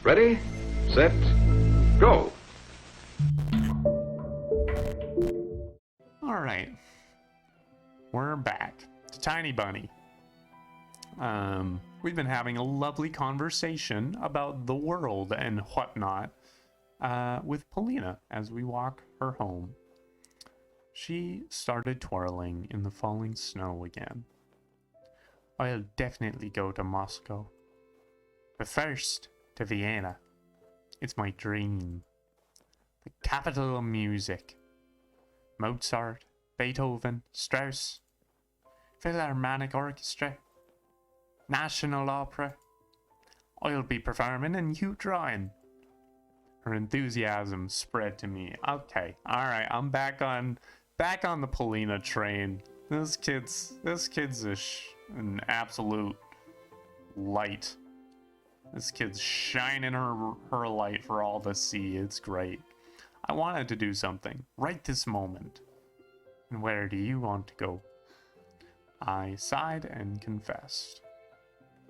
Ready, set, go. All right, we're back to Tiny Bunny. We've been having a lovely conversation about the world and whatnot with Polina as we walk her home. She started twirling in the falling snow again. I'll definitely go to Moscow. But first, to Vienna. It's my dream. The capital of music. Mozart, Beethoven, Strauss, Philharmonic Orchestra, National Opera. I'll be performing and you drawing. Her enthusiasm spread to me. Okay, alright, I'm back on the Polina train. This kid's an absolute light. This kid's shining her light for all to see. It's great. I wanted to do something right this moment. And where do you want to go? I sighed and confessed.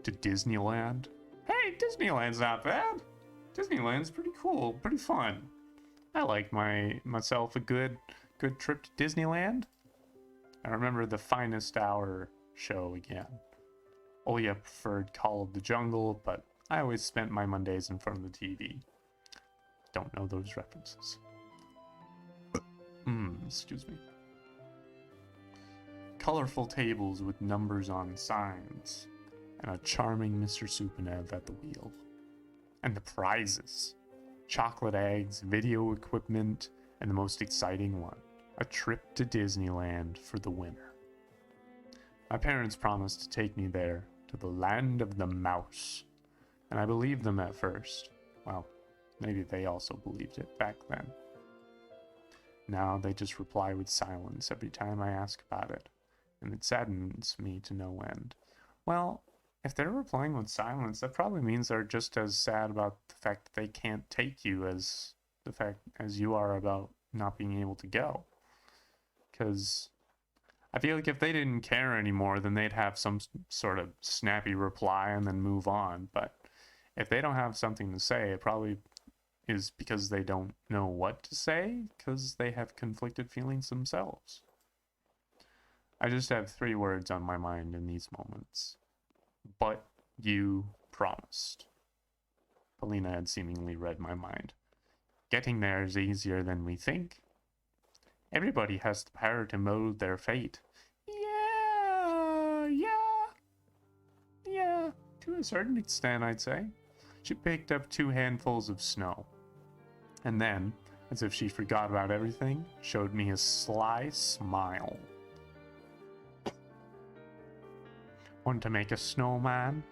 To Disneyland? Hey, Disneyland's not bad. Disneyland's pretty cool, pretty fun. I like myself a good trip to Disneyland. I remember the Finest Hour show again. Oya preferred Call of the Jungle, but I always spent my Mondays in front of the TV. Don't know those references. Excuse me. Colorful tables with numbers on signs, and a charming Mr. Supanev at the wheel. And the prizes. Chocolate eggs, video equipment, and the most exciting one. A trip to Disneyland for the winner. My parents promised to take me there, to the land of the mouse. And I believed them at first. Well, maybe they also believed it back then. Now they just reply with silence every time I ask about it, and it saddens me to no end. Well, if they're replying with silence, that probably means they're just as sad about the fact that they can't take you as you are about not being able to go. Because I feel like if they didn't care anymore, then they'd have some sort of snappy reply and then move on. But if they don't have something to say, it probably is because they don't know what to say, because they have conflicted feelings themselves. I just have 3 words on my mind in these moments. But you promised. Polina had seemingly read my mind. Getting there is easier than we think. Everybody has the power to mold their fate. Yeah, to a certain extent, I'd say. She picked up 2 handfuls of snow. And then, as if she forgot about everything, showed me a sly smile. Want to make a snowman?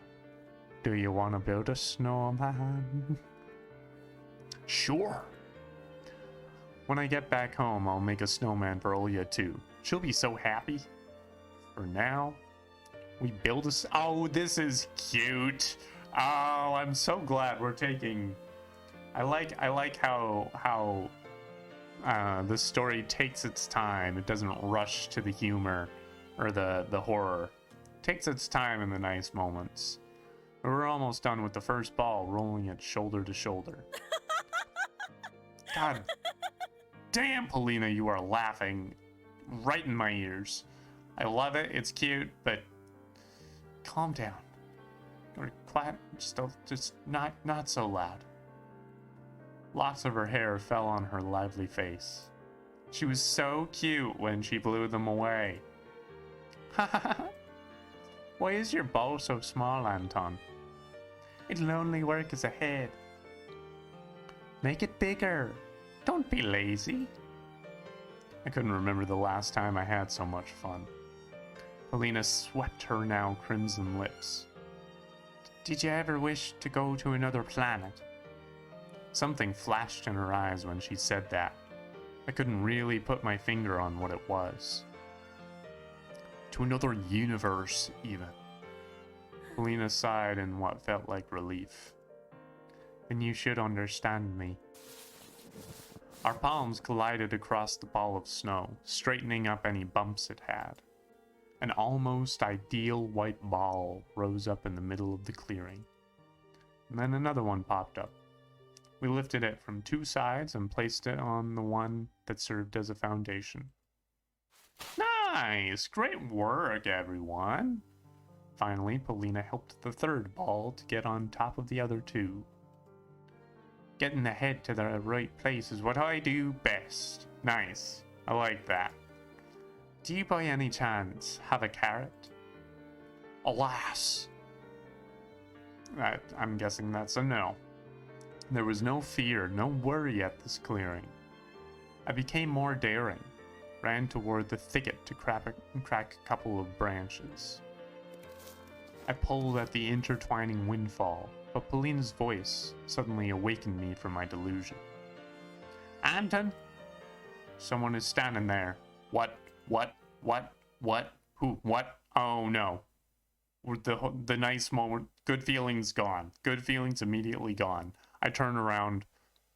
Do you want to build a snowman? Sure. When I get back home, I'll make a snowman for Olya too. She'll be so happy. For now, we build a... Oh, this is cute. Oh, I'm so glad we're taking... I like how the story takes its time. It doesn't rush to the humor or the horror. It takes its time in the nice moments. We're almost done with the first ball, rolling it shoulder to shoulder. God damn, Polina, you are laughing right in my ears. I love it. It's cute, but calm down. Or quiet, just not so loud. Locks of her hair fell on her lively face. She was so cute when she blew them away. Ha ha ha. Why is your bowl so small, Anton? It'll only work as a head. Make it bigger. Don't be lazy. I couldn't remember the last time I had so much fun. Polina swept her now crimson lips. Did you ever wish to go to another planet? Something flashed in her eyes when she said that. I couldn't really put my finger on what it was. To another universe, even. Polina sighed in what felt like relief. Then you should understand me. Our palms collided across the ball of snow, straightening up any bumps it had. An almost ideal white ball rose up in the middle of the clearing. and then another one popped up. We lifted it from two sides and placed it on the one that served as a foundation. Nice! Great work, everyone! Finally, Polina helped the third ball to get on top of the other two. Getting the head to the right place is what I do best. Nice. I like that. Do you by any chance have a carrot? Alas! I'm guessing that's a no. There was no fear, no worry at this clearing. I became more daring, ran toward the thicket to crack a couple of branches. I pulled at the intertwining windfall, but Polina's voice suddenly awakened me from my delusion. Anton? Someone is standing there. What? Who? What? Oh no. The nice moment, good feelings gone. Good feelings immediately gone. I turn around,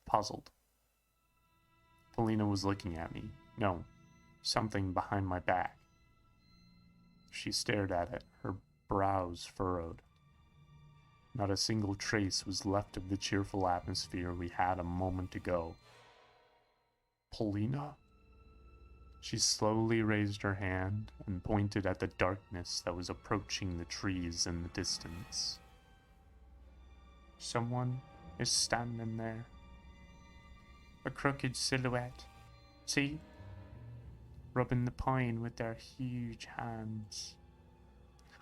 puzzled. Polina was looking at me. No, something behind my back. She stared at it, her brows furrowed. Not a single trace was left of the cheerful atmosphere we had a moment ago. Polina? She slowly raised her hand and pointed at the darkness that was approaching the trees in the distance. Someone is standing there. A crooked silhouette. See? Rubbing the pine with their huge hands.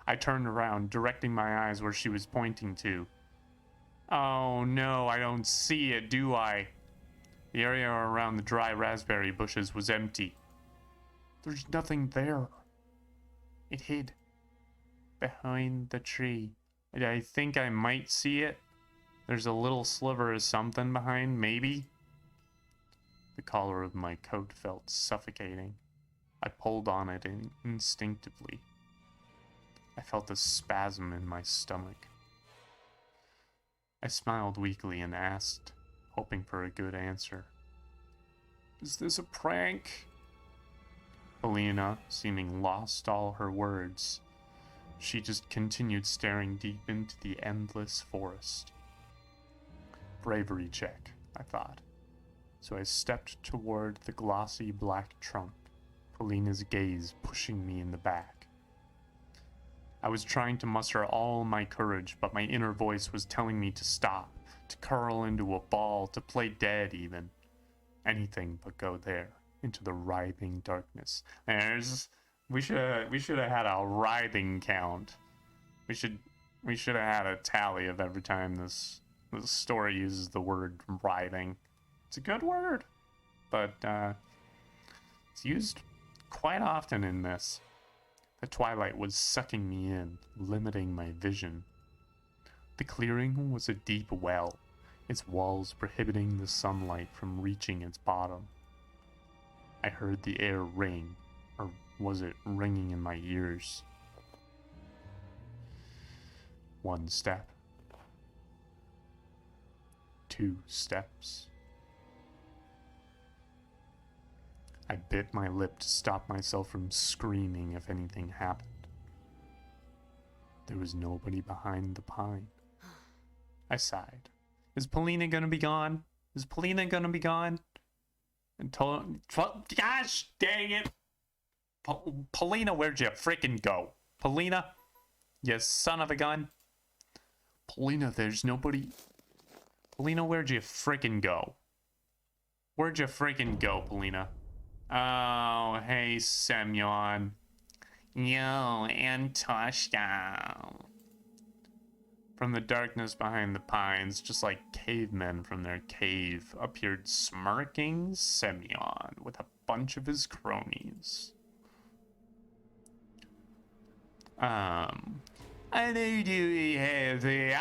I turned around, directing my eyes where she was pointing to. Oh no, I don't see it, do I? The area around the dry raspberry bushes was empty. There's nothing there. It hid behind the tree. I think I might see it. There's a little sliver of something behind, maybe? The collar of my coat felt suffocating. I pulled on it instinctively. I felt a spasm in my stomach. I smiled weakly and asked, hoping for a good answer. Is this a prank? Polina, seeming lost all her words, she just continued staring deep into the endless forest. Bravery check, I thought. So I stepped toward the glossy black trunk, Polina's gaze pushing me in the back. I was trying to muster all my courage, but my inner voice was telling me to stop, to curl into a ball, to play dead even. Anything but go there, into the writhing darkness. We should have had a writhing count. We should have had a tally of every time this story uses the word writhing. It's a good word, but it's used quite often in this. The twilight was sucking me in, limiting my vision. The clearing was a deep well, its walls prohibiting the sunlight from reaching its bottom. I heard the air ring, or was it ringing in my ears? One step. 2 steps. I bit my lip to stop myself from screaming if anything happened. There was nobody behind the pine. I sighed. Is Polina gonna be gone? Is Polina gonna be gone? Gosh dang it! Polina, where'd you frickin' go? Polina? You son of a gun. Polina, there's nobody. Polina, where'd you frickin' go? Where'd you frickin' go, Polina? Oh, hey, Semyon. Yo, Antoshka. From the darkness behind the pines, just like cavemen from their cave, appeared smirking Semyon with a bunch of his cronies. Hello, do we have here?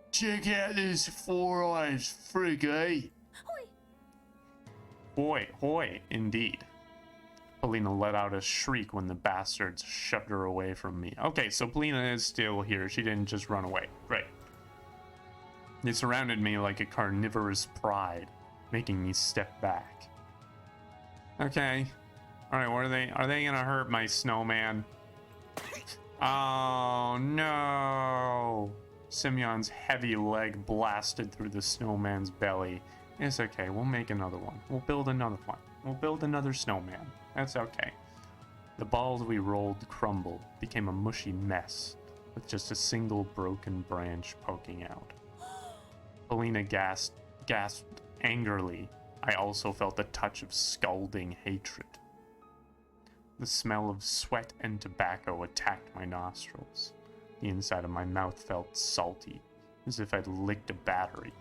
Check out this four-eyed freak, eh? Boy, hoy, indeed. Polina let out a shriek when the bastards shoved her away from me. Okay, so Polina is still here. She didn't just run away. Right. They surrounded me like a carnivorous pride, making me step back. Okay. Alright, what are they? Are they gonna hurt my snowman? Oh, no. Semyon's heavy leg blasted through the snowman's belly. It's okay, we'll make another one. We'll build another one. We'll build another snowman. That's okay. The balls we rolled crumbled, became a mushy mess, with just a single broken branch poking out. Polina gasped angrily. I also felt a touch of scalding hatred. The smell of sweat and tobacco attacked my nostrils. The inside of my mouth felt salty, as if I'd licked a battery.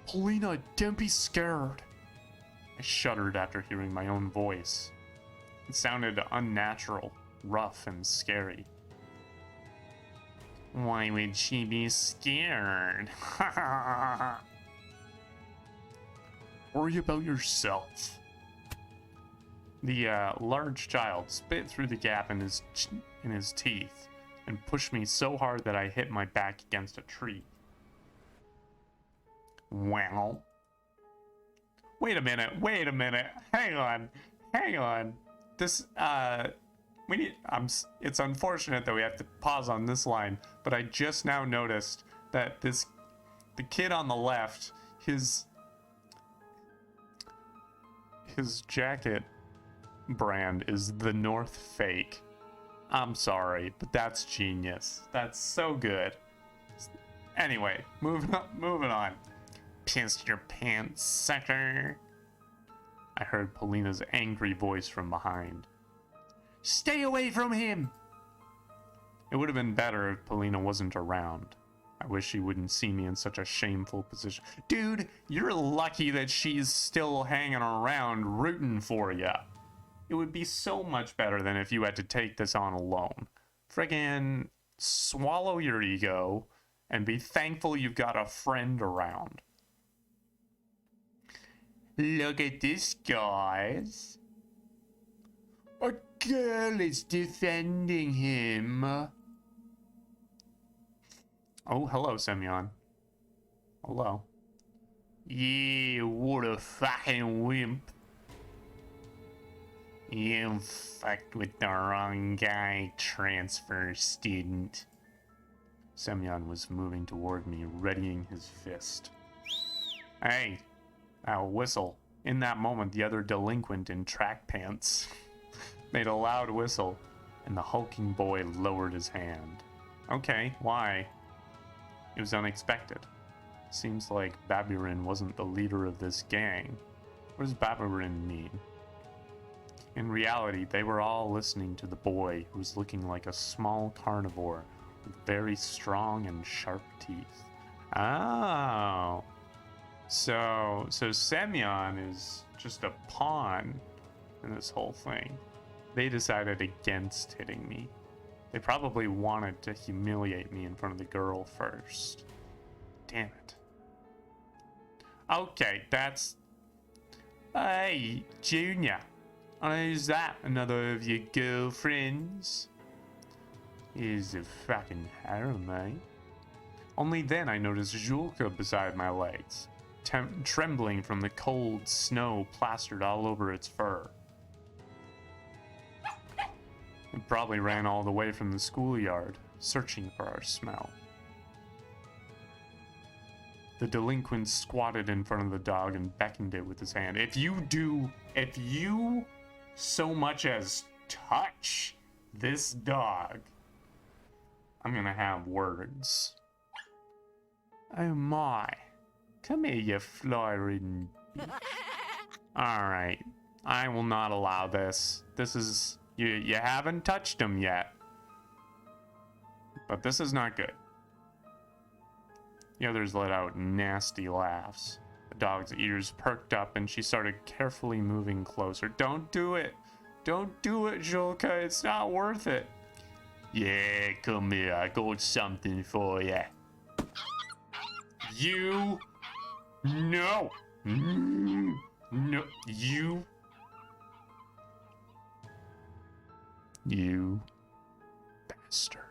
Polina, don't be scared. I shuddered after hearing my own voice. It sounded unnatural, rough, and scary. Why would she be scared? Worry about yourself. The large child spit through the gap in his teeth and pushed me so hard that I hit my back against a tree. Well, wait a minute, hang on. This, it's unfortunate that we have to pause on this line, but I just now noticed that the kid on the left, his jacket brand is the North Fake. I'm sorry, but that's genius. That's so good. Anyway, moving on. Pissed your pants, sucker. I heard Polina's angry voice from behind. Stay away from him! It would have been better if Polina wasn't around. I wish she wouldn't see me in such a shameful position. Dude, you're lucky that she's still hanging around rooting for you. It would be so much better than if you had to take this on alone. Friggin' swallow your ego and be thankful you've got a friend around. Look at this, guys. A girl is defending him. Oh, hello, Semyon. Hello. Yeah, what a fucking wimp. You fucked with the wrong guy, transfer student. Semyon was moving toward me, readying his fist. Hey, I'll whistle. In that moment, the other delinquent in track pants made a loud whistle, and the hulking boy lowered his hand. Okay, why? It was unexpected. Seems like Baburin wasn't the leader of this gang. What does Baburin mean? In reality, they were all listening to the boy who was looking like a small carnivore with very strong and sharp teeth. Oh. So Semyon is just a pawn in this whole thing. They decided against hitting me. They probably wanted to humiliate me in front of the girl first. Damn it. Okay, that's... Hey, Junior. Is that another of your girlfriends? Is a fucking harem, eh? Only then I noticed Julka beside my legs, trembling from the cold snow plastered all over its fur. It probably ran all the way from the schoolyard, searching for our smell. The delinquent squatted in front of the dog and beckoned it with his hand. If you so much as touch this dog, I'm gonna have words. Oh my. Come here, you fly-ridden... Alright. I will not allow this. This is... You haven't touched him yet. But this is not good. The others let out nasty laughs. The dog's ears perked up and she started carefully moving closer. Don't do it! Don't do it, Julka. It's not worth it. Yeah, come here. I got something for you. You... No! No, you... You bastard.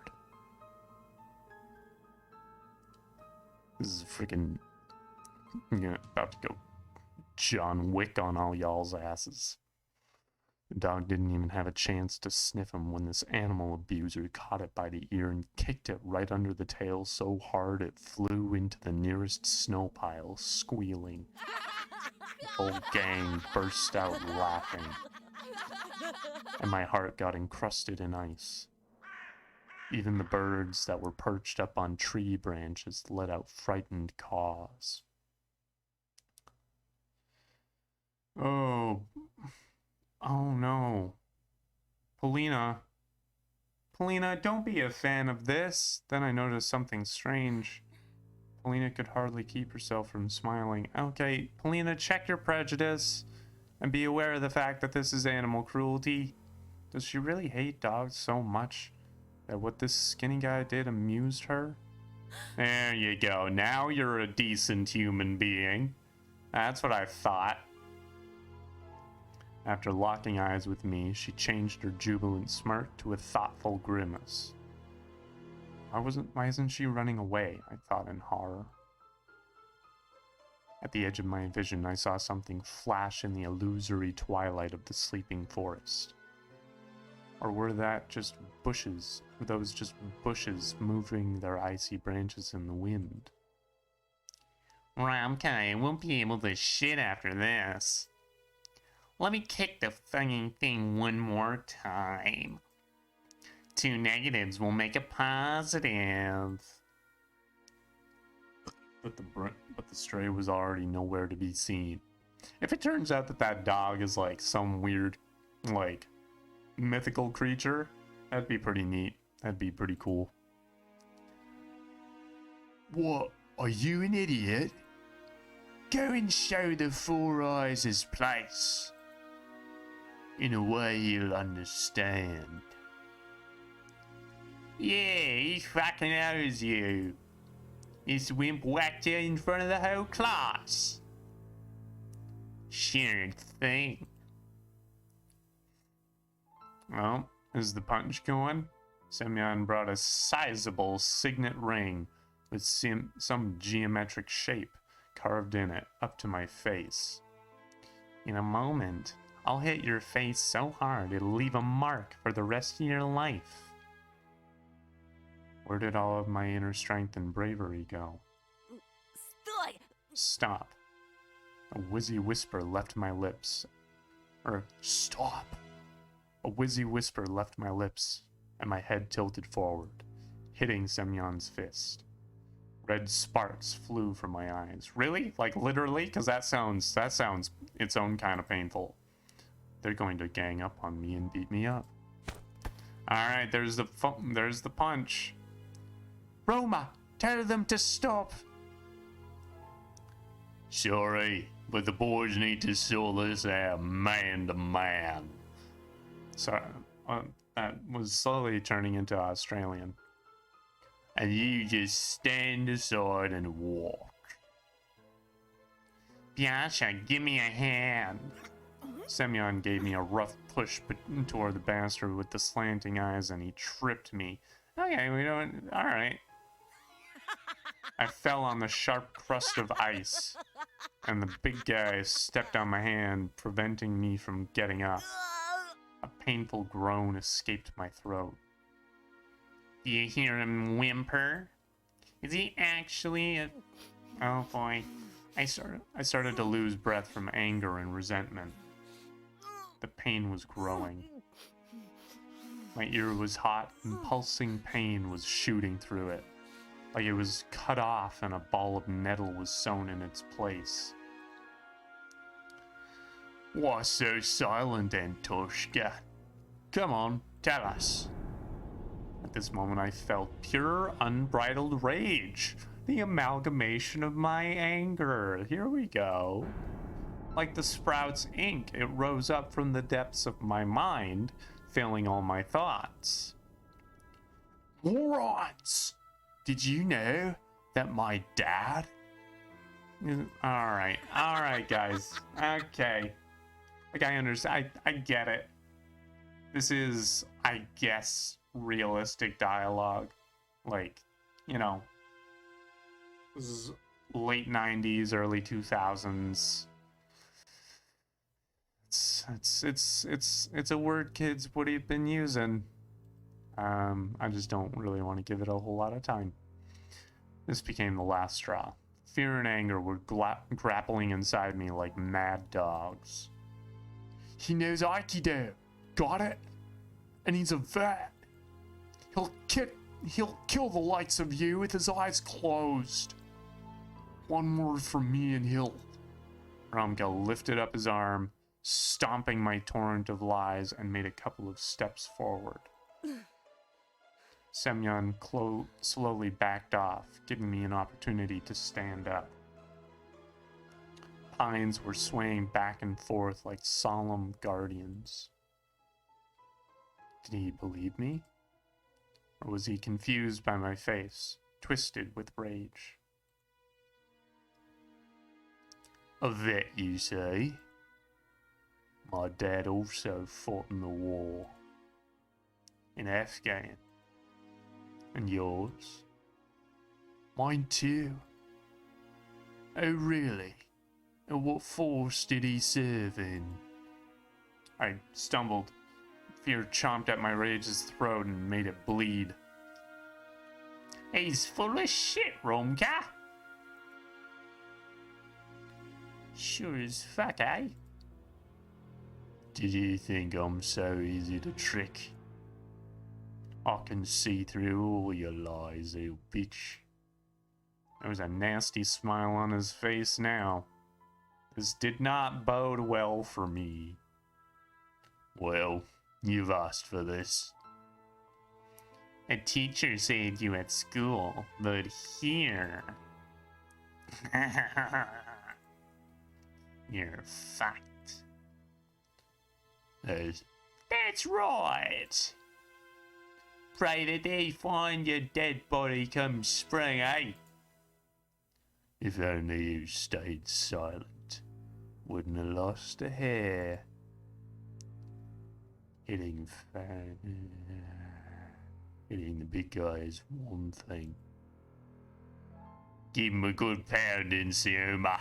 This is freaking... I'm about to go John Wick on all y'all's asses. The dog didn't even have a chance to sniff him when this animal abuser caught it by the ear and kicked it right under the tail so hard it flew into the nearest snow pile, squealing. The whole gang burst out laughing, and my heart got encrusted in ice. Even the birds that were perched up on tree branches let out frightened caws. Oh no. Polina, don't be a fan of this. Then I noticed something strange. Polina could hardly keep herself from smiling. Okay, Polina, check your prejudice and be aware of the fact that this is animal cruelty. Does she really hate dogs so much that what this skinny guy did amused her? There you go. Now you're a decent human being. That's what I thought. After locking eyes with me, she changed her jubilant smirk to a thoughtful grimace. Why isn't she running away? I thought in horror. At the edge of my vision, I saw something flash in the illusory twilight of the sleeping forest. Or were that just bushes? Were those just bushes moving their icy branches in the wind? Okay, I won't be able to shit after this. Let me kick the fucking thing one more time. 2 negatives will make a positive. But the stray was already nowhere to be seen. If it turns out that that dog is like some weird, like, mythical creature, that'd be pretty neat. That'd be pretty cool. What? Are you an idiot? Go and show the Four Eyes his place. In a way he'll understand. Yeah, he fucking owes you. This wimp whacked you in front of the whole class. Sure thing. Well, is the punch going? Semyon brought a sizable signet ring with some geometric shape carved in it up to my face. In a moment, I'll hit your face so hard it'll leave a mark for the rest of your life. Where did all of my inner strength and bravery go? Stop. A wheezy whisper left my lips. Stop. A wheezy whisper left my lips, and my head tilted forward, hitting Semyon's fist. Red sparks flew from my eyes. Really? Like literally? Because that sounds its own kind of painful. They're going to gang up on me and beat me up. All right, there's the punch. Roma, tell them to stop. Sorry, but the boys need to sort this out man to man. So that was slowly turning into Australian. And you just stand aside and walk. Biasha, give me a hand. Semyon gave me a rough push toward the bastard with the slanting eyes, and he tripped me. Okay, we don't. All right. I fell on the sharp crust of ice, and the big guy stepped on my hand, preventing me from getting up. A painful groan escaped my throat. Do you hear him whimper? Is he actually a... Oh boy. I started to lose breath from anger and resentment. The pain was growing. My ear was hot, and pulsing pain was shooting through it, like it was cut off and a ball of metal was sewn in its place. Why so silent, Antoshka? Come on, tell us. At this moment I felt pure, unbridled rage. The amalgamation of my anger. Here we go. Like the Sprouts ink, it rose up from the depths of my mind, filling all my thoughts. Morons! Did you know that my dad... Alright, guys. Okay. Like, I understand. I get it. This is, I guess, realistic dialogue. Like, you know, this is late 90s, early 2000s. It's a word kids would have been using. I just don't really want to give it a whole lot of time. This became the last straw. Fear and anger were grappling inside me like mad dogs. He knows Aikido. Got it? And he's a vet. He'll kill the likes of you with his eyes closed. One word from me and he'll... Ramka lifted up his arm, stomping my torrent of lies, and made a couple of steps forward. Semyon slowly backed off, giving me an opportunity to stand up. Pines were swaying back and forth like solemn guardians. Did he believe me? Or was he confused by my face, twisted with rage? A vet, you say? My dad also fought in the war. In Afghan. And yours? Mine too. Oh really? And what force did he serve in? I stumbled. Fear chomped at my rage's throat and made it bleed. He's full of shit, Romka. Sure as fuck, eh? Did you think I'm so easy to trick? I can see through all your lies, you bitch. There was a nasty smile on his face now. This did not bode well for me. Well, you've asked for this. A teacher saved you at school, but here... You're fucked. That's right. Pray that they find your dead body come spring, eh? If only you stayed silent, wouldn't have lost a hair. Hitting the big guy is one thing. Give him a good pounding, Sioma.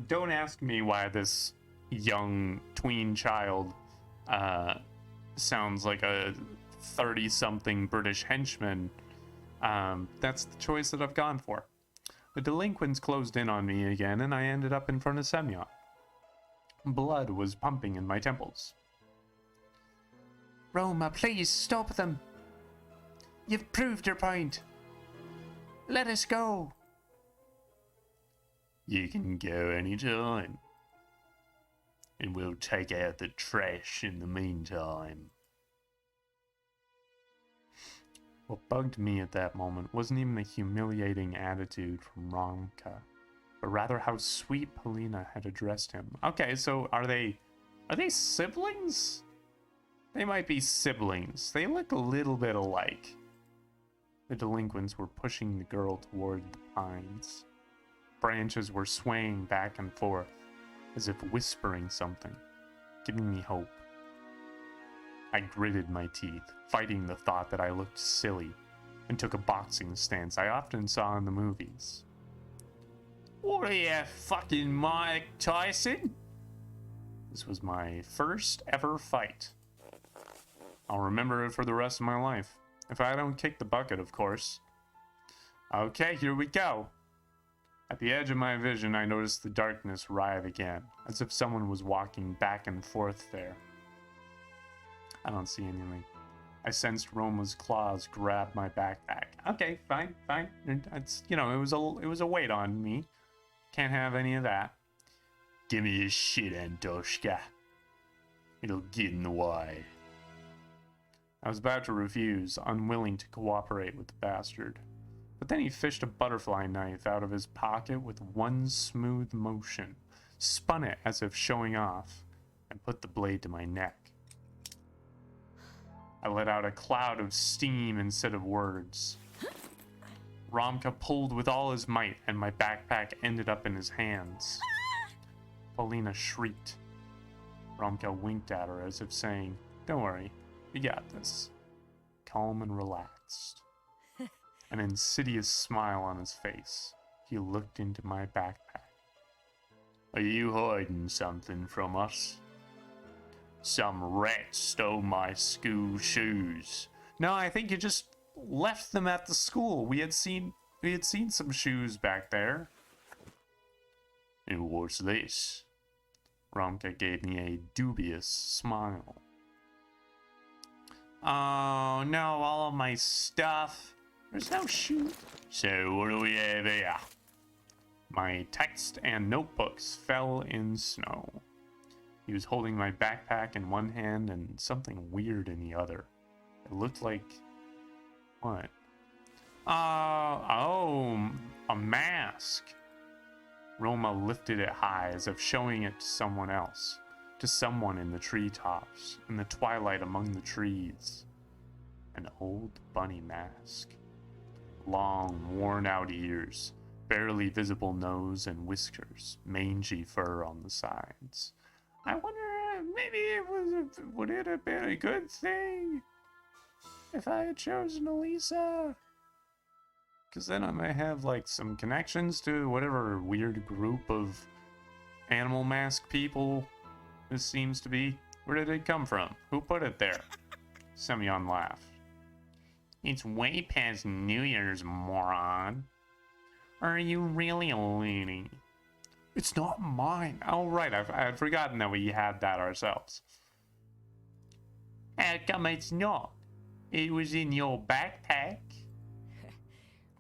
Don't ask me why this young tween child sounds like a 30-something British henchman. That's the choice that I've gone for. The delinquents closed in on me again, and I ended up in front of Semyon. Blood was pumping in my temples. Roma, please stop them. You've proved your point. Let us go. You can go anytime. And we'll take out the trash in the meantime. What bugged me at that moment wasn't even the humiliating attitude from Ramka, but rather how sweet Polina had addressed him. Okay, so are they siblings? They might be siblings. They look a little bit alike. The delinquents were pushing the girl toward the pines. Branches were swaying back and forth, as if whispering something, giving me hope. I gritted my teeth, fighting the thought that I looked silly, and took a boxing stance I often saw in the movies. What are you, fucking Mike Tyson? This was my first ever fight. I'll remember it for the rest of my life. If I don't kick the bucket, of course. Okay, here we go. At the edge of my vision, I noticed the darkness writhe again, as if someone was walking back and forth there. I don't see anything. I sensed Roma's claws grab my backpack. Okay, fine. It's, it was a weight on me. Can't have any of that. Give me your shit, Antoshka. It'll get in the way. I was about to refuse, unwilling to cooperate with the bastard. But then he fished a butterfly knife out of his pocket with one smooth motion, spun it as if showing off, and put the blade to my neck. I let out a cloud of steam instead of words. Ramka pulled with all his might, and my backpack ended up in his hands. Polina shrieked. Ramka winked at her as if saying, "Don't worry, we got this." Calm and relaxed. An insidious smile on his face. He looked into my backpack. Are you hiding something from us? Some rat stole my school shoes. No, I think you just left them at the school. We had seen some shoes back there. And what's this? Romka gave me a dubious smile. Oh no, all of my stuff. There's no shoe. So what do we have here? My text and notebooks fell in snow. He was holding my backpack in one hand and something weird in the other. It looked like... what? Oh, a mask. Roma lifted it high as if showing it to someone else. To someone in the treetops, in the twilight among the trees. An old bunny mask. Long, worn-out ears, barely visible nose and whiskers, mangy fur on the sides. I wonder, maybe would it have been a good thing if I had chosen Elisa? Because then I might have, like, some connections to whatever weird group of animal mask people this seems to be. Where did it come from? Who put it there? Semyon laughed. It's way past New Year's, moron. Are you really a loony? It's not mine. Oh, right. I'd forgotten that we had that ourselves. How come it's not? It was in your backpack.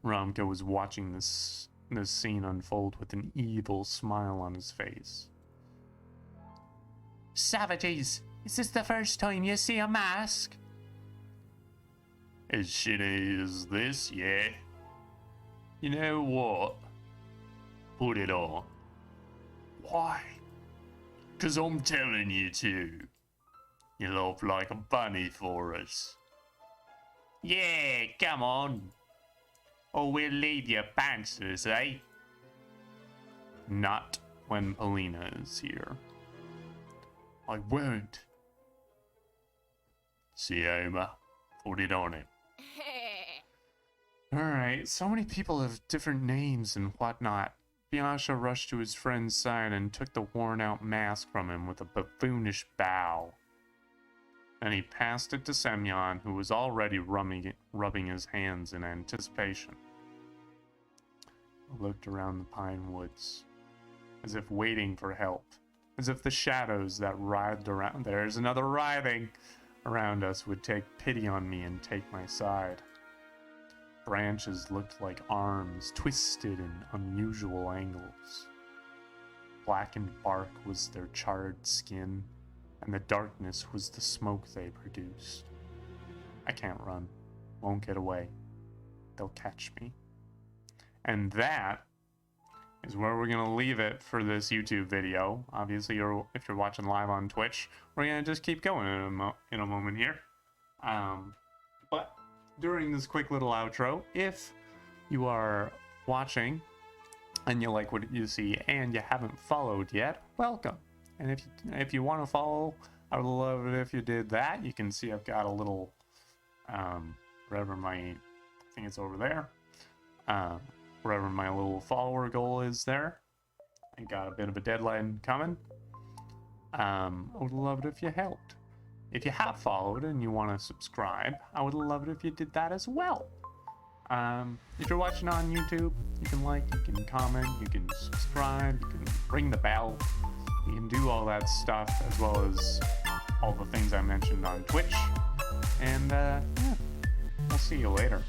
Romka was watching this scene unfold with an evil smile on his face. Savages, is this the first time you see a mask? As shitty as this, yeah. You know what? Put it on. Why? 'Cause I'm telling you to. You look like a bunny for us. Yeah, come on. Or we'll leave you pantsers, eh? Not when Polina is here. I won't. Sioma, put it on him. Alright, so many people have different names and whatnot. Biasha rushed to his friend's side and took the worn-out mask from him with a buffoonish bow. Then he passed it to Semyon, who was already rubbing his hands in anticipation. I looked around the pine woods, as if waiting for help, as if the shadows that writhed around, there's another writhing, around us would take pity on me and take my side. Branches looked like arms, twisted in unusual angles. Blackened bark was their charred skin, and the darkness was the smoke they produced. I can't run. Won't get away. They'll catch me. And that is where we're going to leave it for this YouTube video. Obviously, if you're watching live on Twitch, we're going to just keep going in a moment here. But during this quick little outro, if you are watching and you like what you see and you haven't followed yet, welcome. And if you want to follow, I would love it if you did that. You can see I've got a little, wherever I think it's over there, wherever my little follower goal is there. I got a bit of a deadline coming. I would love it if you helped. If you have followed and you want to subscribe, I would love it if you did that as well. If you're watching on YouTube, you can like, you can comment, you can subscribe, you can ring the bell. You can do all that stuff, as well as all the things I mentioned on Twitch. And, yeah, I'll see you later.